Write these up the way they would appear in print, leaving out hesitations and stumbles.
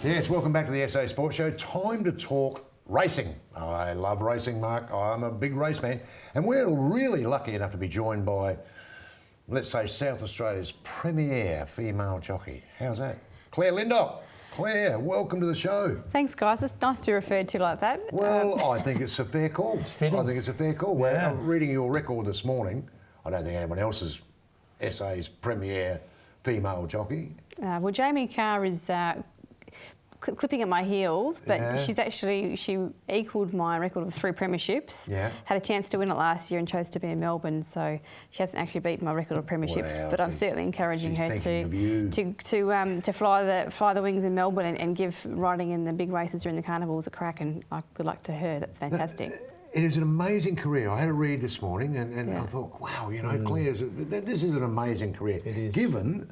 Yes, welcome back to the SA Sports Show. Time to talk racing. I love racing, Mark. I'm a big race fan. And we're really lucky enough to be joined by, let's say, South Australia's premier female jockey. How's that? Claire Lindop. Claire, welcome to the show. Thanks, guys. It's nice to be referred to like that. Well, I think it's a fair call. It's fitting. I think it's a fair call. Yeah. Well, reading your record this morning, I don't think anyone else is SA's premier female jockey. Well, Jamie Carr is clipping at my heels, but Yeah. she equalled my record of 3 premierships. Yeah. Had a chance to win it last year and chose to be in Melbourne, so she hasn't actually beaten my record of premierships. Wow, but I'm certainly encouraging she's her thinking of to fly the wings in Melbourne and give riding in the big races during the carnivals a crack. And good luck to her. That's fantastic. It is an amazing career. I had a read this morning and Yeah. I thought, wow, Claire's, this is an amazing career. It is. Given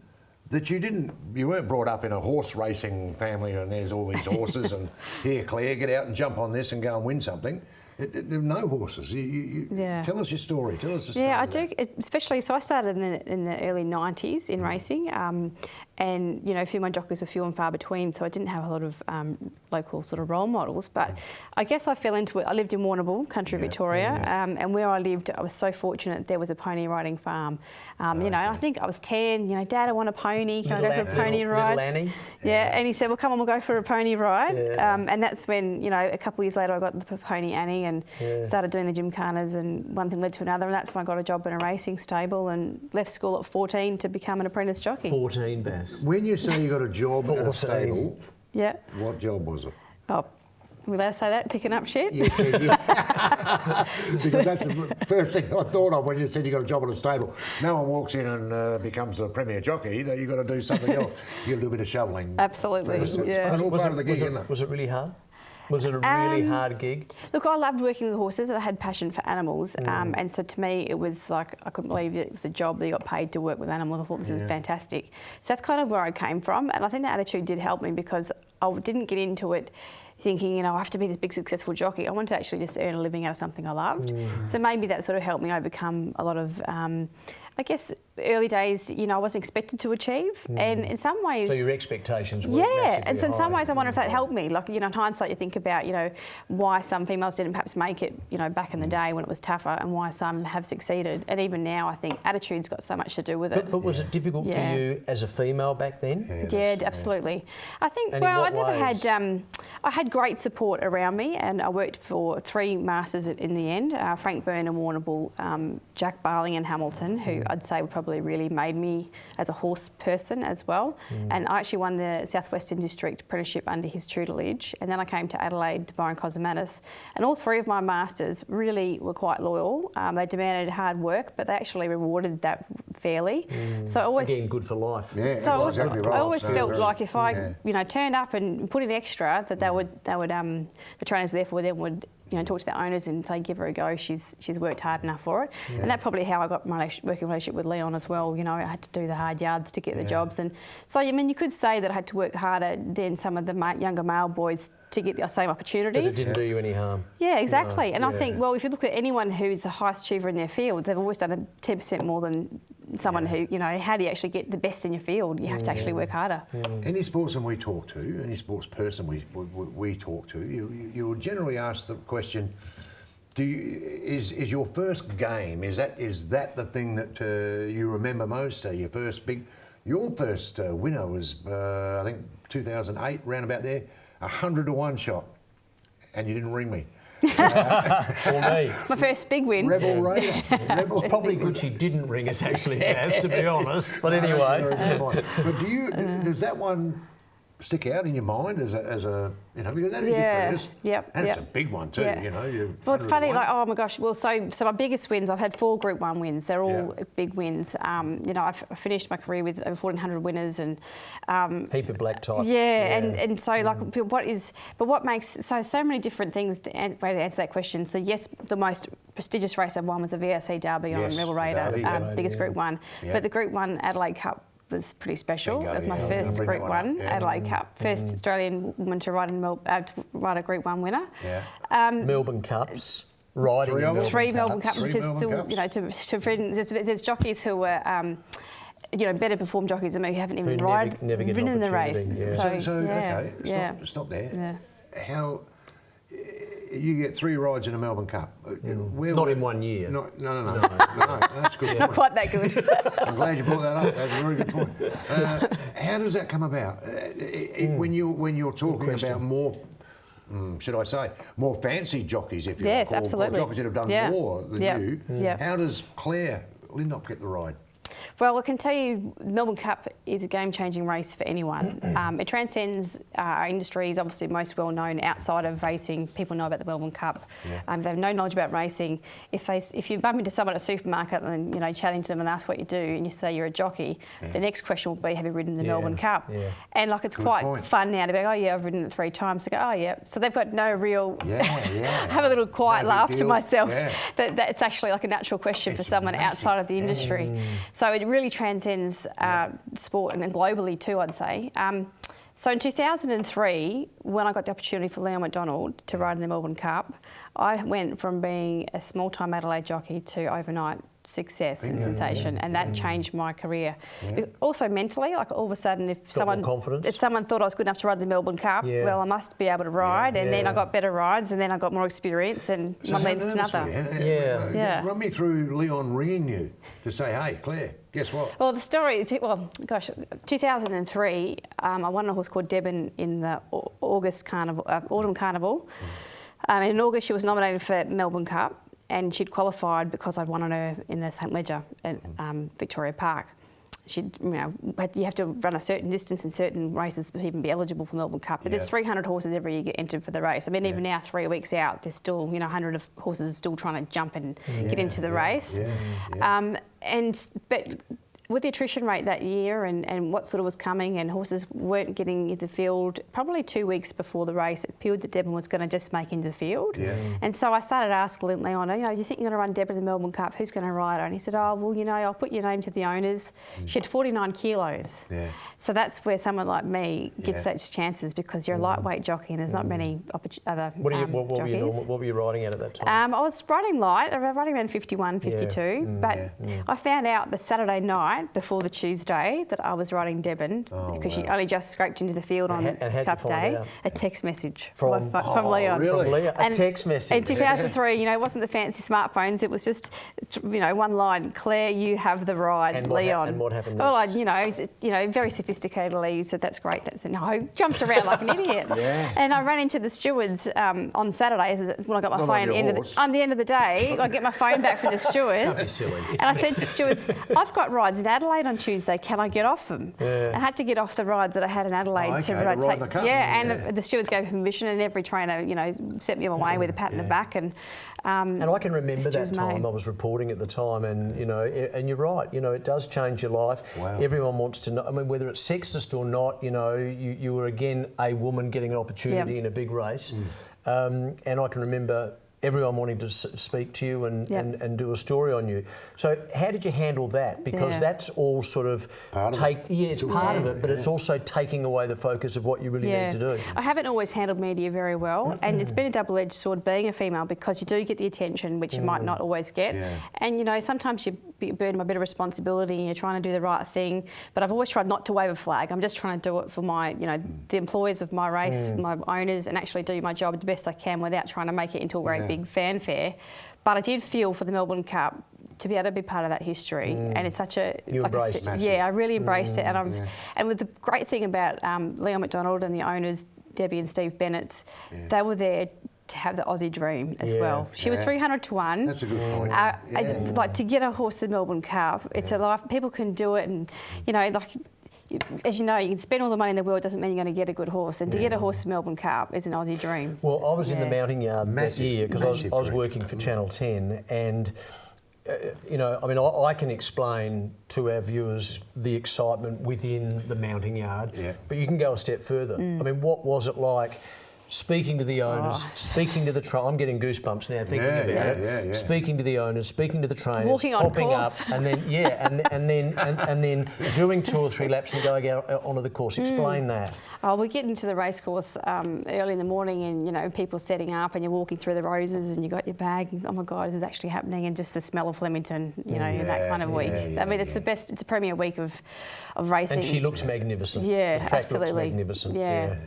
that you weren't brought up in a horse racing family and there's all these horses and here, Claire, get out and jump on this and go and win something. There are no horses. Yeah. Tell us your story. Tell us the story. Yeah, I do. Especially, so I started in the early 90s in racing, and a few of my jockeys were few and far between, so I didn't have a lot of local sort of role models. But I guess I fell into it. I lived in Warrnambool, country Victoria, and where I lived, I was so fortunate there was a pony riding farm. And I think I was 10. Dad, I want a pony. Can I go for a pony ride? Little Annie. Yeah, and he said, well, come on, we'll go for a pony ride. Yeah. And that's when, a couple of years later, I got the pony Annie and started doing the gymkhanas, and one thing led to another, and that's when I got a job in a racing stable and left school at 14 to become an apprentice jockey. 14, Bass. When you say you got a job at a stable, Yeah. what job was it? Oh, are we allowed to say that? Picking up shit? Yeah. Because that's the first thing I thought of when you said you got a job at a stable. No one walks in and becomes a premier jockey. You've got to do something else. You do a bit of shoveling. Absolutely, yeah. It's all part of the gig, isn't it? Was it really hard? Was it a really hard gig? Look, I loved working with horses. I had passion for animals, and so to me, it was like I couldn't believe it was a job that you got paid to work with animals. I thought this is fantastic. So that's kind of where I came from, and I think that attitude did help me because I didn't get into it thinking, I have to be this big successful jockey. I wanted to actually just earn a living out of something I loved. So maybe that sort of helped me overcome a lot of, I guess, early days, I wasn't expected to achieve. And in some ways... So your expectations were and so in some ways I wonder if that helped me. Like, in hindsight you think about, why some females didn't perhaps make it, back in the day when it was tougher, and why some have succeeded. And even now I think attitude's got so much to do with it. But was it difficult for you as a female back then? Yeah, absolutely. I think, And in what ways? I had great support around me, and I worked for 3 masters in the end, Frank Byrne and Warrnambool, Jack Barling and Hamilton, who I'd say probably really made me as a horse person as well. And I actually won the Southwestern District Apprenticeship under his tutelage, and then I came to Adelaide to Byron Cosmatis, and all 3 of my masters really were quite loyal. They demanded hard work, but they actually rewarded that fairly. So I always... Again, good for life. Yeah, So right. I always felt like if I, turned up and put in extra, that they would, the trainers therefore then would, talk to the owners and say, give her a go. She's worked hard enough for it, and that's probably how I got my working relationship with Leon as well. I had to do the hard yards to get the jobs, and so you could say that I had to work harder than some of the younger male boys to get the same opportunities. But it didn't do you any harm. Yeah, exactly. And I think, well, if you look at anyone who's the highest achiever in their field, they've always done a 10% more than someone who, how do you actually get the best in your field? You have to actually work harder. Any sportsman we talk to, any sports person we talk to, you will generally ask the question, is your first game, is that the thing that you remember most? Your first winner was, I think, 2008, round about there, 100 to 1 shot, and you didn't ring me. Or me. My first big win. Rebel Raider. It's probably good she didn't ring us actually, Gaz, to be honest. But anyway. But does that one stick out in your mind as a because that is your first, and it's a big one too, Well, it's funny, like, oh my gosh, well, so my biggest wins, I've had 4 Group 1 wins. They're all big wins. I've finished my career with over 1,400 winners and... heap of black type. And so, like, what makes... So many different things to answer that question. So, yes, the most prestigious race I've won was the VRC Derby on Rebel Raider, biggest Group 1. But the Group 1 Adelaide Cup was pretty special. It was my first Group 1 Adelaide Cup, first Australian woman to ride a Group 1 winner. Melbourne Cups. Riding in Three Melbourne Cups, Three which is Melbourne still, Cups. there's jockeys who were better performed jockeys than me who haven't even never get an ridden in the race. opportunity, So yeah, okay, yeah. stop there. Yeah. How you get 3 rides in a Melbourne Cup? Not in 1 year. No, that's a good. Not Point. quite that good. I'm glad you brought that up. That's a very good point. How does that come about? When you're talking about more, should I say, more fancy jockeys, if you Yes, like, or absolutely. jockeys that have done Yeah. more than Yeah. you. Yeah. How does Claire Lindop get the ride? Well, I can tell you, Melbourne Cup is a game-changing race for anyone. It transcends our industries, obviously most well known outside of racing. People know about the Melbourne Cup. They have no knowledge about racing. If you bump into someone at a supermarket and chatting to them and ask what you do, and you say you're a jockey, the next question will be, have you ridden the Melbourne Cup? Yeah. And it's Good quite point. fun now to be, oh yeah, I've ridden it 3 times. To go, oh yeah. So they've got no real. Yeah. have a little quiet No big laugh to deal. myself. Yeah. That it's actually like a natural question for It's someone amazing. outside of the industry. So it really transcends sport and globally too, I'd say. So in 2003, when I got the opportunity for Leon McDonald to ride in the Melbourne Cup, I went from being a small-time Adelaide jockey to overnight success and sensation, and that changed my career. Also mentally, all of a sudden, if more confidence. someone thought I was good enough to ride the Melbourne Cup, well, I must be able to ride, and then I got better rides, and then I got more experience, and one leads to another. Yeah. Run me through Leon ringing you to say, hey, Claire, guess what? Well, the story, 2003, I won a horse called Debon in the Autumn Carnival. In August, she was nominated for Melbourne Cup, and she'd qualified because I'd won on her in the St Leger at Victoria Park. You have to run a certain distance in certain races to even be eligible for Melbourne Cup. But there's 300 horses every year get entered for the race. I mean, even now, 3 weeks out, there's still 100 of horses still trying to jump and get into the race. But with the attrition rate that year and what sort of was coming, and horses weren't getting into the field, probably 2 weeks before the race, it appeared that Debon was going to just make into the field. And so I started asking Leon, do you think you're going to run Debon in the Melbourne Cup? Who's going to ride her? And he said, I'll put your name to the owners. She had 49 kilos. So that's where someone like me gets those chances, because you're a lightweight jockey and there's not many other What were you riding at that time? I was riding light. I was riding around 51, 52. But I found out the Saturday night before the Tuesday that I was riding Debon, because she only just scraped into the field on Cup Day. A text message from Leon. Really? From Leon? A And text message? In 2003, it wasn't the fancy smartphones. It was just, one line: Claire, you have the ride, And Leon. and what happened Well, next? very sophisticatedly said, that's great. I jumped around like an idiot. And I ran into the stewards on Saturday when I got my Not phone. on your horse. On the end of the day, I get my phone back from the stewards. Don't be silly. And I said to the stewards, I've got rides in Adelaide on Tuesday, can I get off them? I had to get off the rides that I had in Adelaide to ride the Cup. and the stewards gave permission, and every trainer, sent me on my way with a pat in the back. And I can remember that was time. made. I was reporting at the time, and and you're right. It does change your life. Wow. Everyone wants to know. I mean, whether it's sexist or not, you were again a woman getting an opportunity in a big race, and I can remember everyone wanting to speak to you and do a story on you. So how did you handle that? Because that's all sort of Part of it. it's part of it, but it's also taking away the focus of what you really need to do. I haven't always handled media very well, and it's been a double-edged sword being a female, because you do get the attention, which you might not always get. And sometimes you burden a bit of responsibility and you're trying to do the right thing, but I've always tried not to wave a flag. I'm just trying to do it for my, the employers of my race, my owners, and actually do my job the best I can without trying to make it into a very big fanfare. But I did feel for the Melbourne Cup to be able to be part of that history, and it's such a You embraced it. I really embraced it, and with the great thing about Leon McDonald and the owners, Debbie and Steve Bennett, they were there to have the Aussie dream as well. She was 300 to 1. That's a good point. To get a horse in the Melbourne Cup, it's a life. People can do it, and as you know, you can spend all the money in the world, doesn't mean you're going to get a good horse. And to get a horse in Melbourne Cup is an Aussie dream. Well, I was in the mounting yard that year because I was dream. working for Channel 10, and I can explain to our viewers the excitement within the mounting yard, but you can go a step further. I mean, what was it like speaking to the owners, speaking to the I'm getting goosebumps now thinking about it. Speaking to the owners, speaking to the trainers, walking on hopping course. up, and then and then doing 2 or 3 laps and going out onto the course. Explain that. Oh, we get into the race course early in the morning, and you know, people setting up, and you're walking through the roses, and you got your bag. And, oh my God, this is actually happening, and just the smell of Flemington, you know, that kind of week. I mean, it's the best. It's a premier week of racing. And she looks magnificent. Yeah, the track absolutely. looks magnificent. Yeah.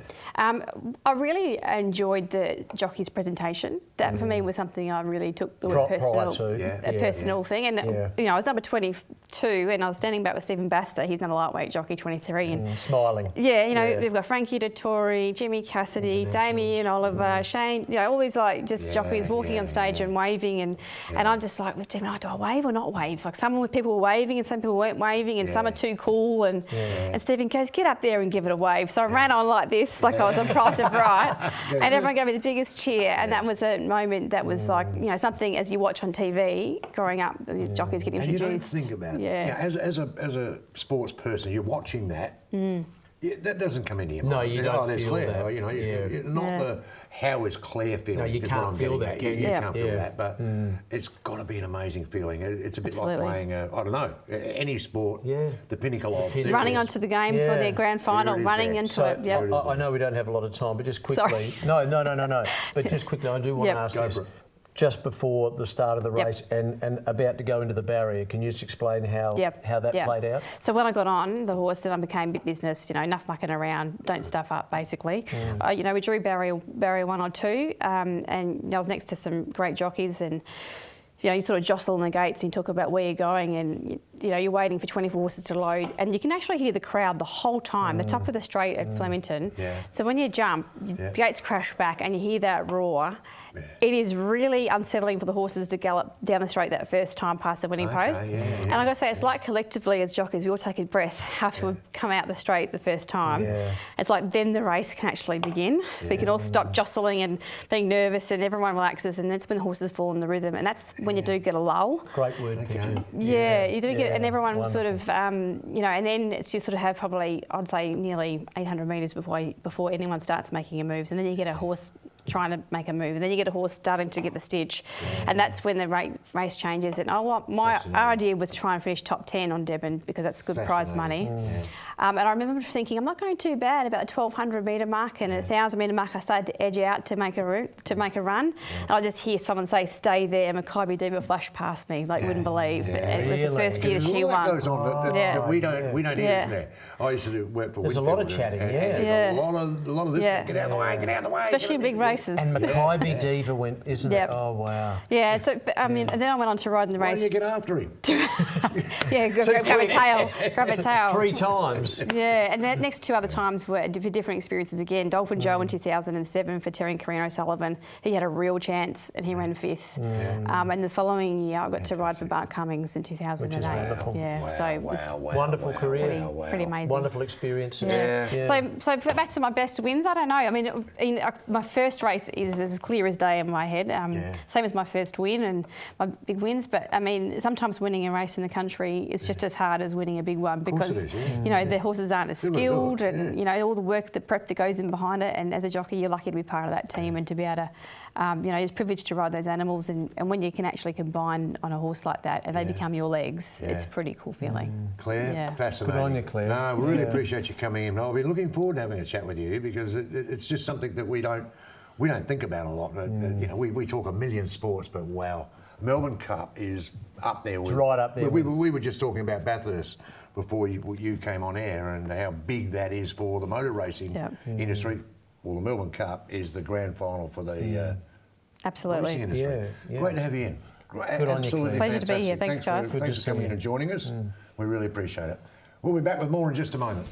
I really enjoyed the jockey's presentation. That for me was something I really took the personal thing. And you know, I was number 22, and I was standing back with Stephen Baster. He's another lightweight jockey, 23, and smiling. Yeah, you know, we've got Frankie Dettori, Jimmy Cassidy, Damien Oliver, Shane. You know, all these like just jockeys walking on stage and waving, and I'm just like with Stephen, do I wave or not wave? Like some people were waving and some people weren't waving, and some are too cool. And Stephen goes, get up there and give it a wave. So I ran on like this, like I was on Price of Right, and everyone gave me the biggest cheer. And that was a moment that was like, you know, something as you watch on TV growing up, the jockeys get introduced. And you don't think about it. Yeah. As a sports person, you're watching that. That doesn't come into your mind. No, you don't there's feel Claire. that. You know, not the how is Claire feeling. No, you is can't what I'm feel getting that, at. can You you? can't feel that, but it's got to be an amazing feeling. It's a bit like playing, I don't know, any sport, the pinnacle of running onto the game for their grand final, running into it. Yep. I know we don't have a lot of time, but just quickly. No. But just quickly, I do want to ask this. Just before the start of the race and about to go into the barrier, can you just explain how that played out? So when I got on the horse, then I became big business. You know, enough mucking around, don't stuff up, basically. You know, we drew barrier 1 or 2, and I was next to some great jockeys, and you know, you sort of jostle on the gates and you talk about where you're going, and you know, you're waiting for 24 horses to load, and you can actually hear the crowd the whole time, the top of the straight at Flemington. So when you jump, the gates crash back and you hear that roar. It is really unsettling for the horses to gallop down the straight that first time past the winning post. And I've got to say, it's like collectively as jockeys, we all take a breath after we've come out the straight the first time. It's like then the race can actually begin. We can all stop jostling and being nervous, and everyone relaxes, and that's when the horses fall in the rhythm. And that's when you do get a lull. Great word, Pigeon. You do get, and everyone sort of, you know, and then it's you sort of have probably, I'd say, nearly 800 metres before anyone starts making a move. And then you get a horse trying to make a move, and then you get a horse starting to get the stitch, and that's when the race changes. And my idea was to try and finish top 10 on Devon because that's good prize money. And I remember thinking I'm not going too bad about the 1200 metre mark and a 1000 metre mark. I started to edge out to make a run, and I just hear someone say, "Stay there." Makybe Diva flashed past me like you wouldn't believe. It was the first year she won. That goes on that we don't hear this now. I used to work for. There's a lot of chatting, a lot of this. Get out of the way, get out of the way. Especially in big races. And Makybe Diva went, isn't it? Oh wow. Yeah. So I mean, and then I went on to ride in the race. Why didn't you get after him? grab a tail. 3 times. Yeah, and the next 2 other times were for different experiences again. Dolphin Joe in 2007 for Terry Carino Sullivan. He had a real chance and he ran 5th. And the following year I got to ride for Bart Cummings in 2008. Which is wonderful. Yeah, Wonderful career. Pretty amazing. Wonderful experiences. So back to my best wins, I don't know. I mean, my first race is as clear as day in my head. Same as my first win and my big wins. But I mean, sometimes winning a race in the country is just as hard as winning a big one because you know the horses aren't as skilled, and you know all the work, the prep that goes in behind it. And as a jockey, you're lucky to be part of that team and to be able to, you know, it's privileged to ride those animals. And when you can actually combine on a horse like that and they become your legs, it's a pretty cool feeling. Claire, fascinating. Good on you, Claire. No, we really appreciate you coming in. I've been looking forward to having a chat with you because it's just something that we don't think about a lot. You know, we talk a million sports, but wow, Melbourne Cup is up there. It's right up there. We were just talking about Bathurst before you came on air and how big that is for the motor racing industry. Well, the Melbourne Cup is the grand final for the absolutely racing industry. Great to have you in. Good on you, Claire. Pleasure to be here. Thanks, guys. Thanks for coming in and joining us. We really appreciate it. We'll be back with more in just a moment.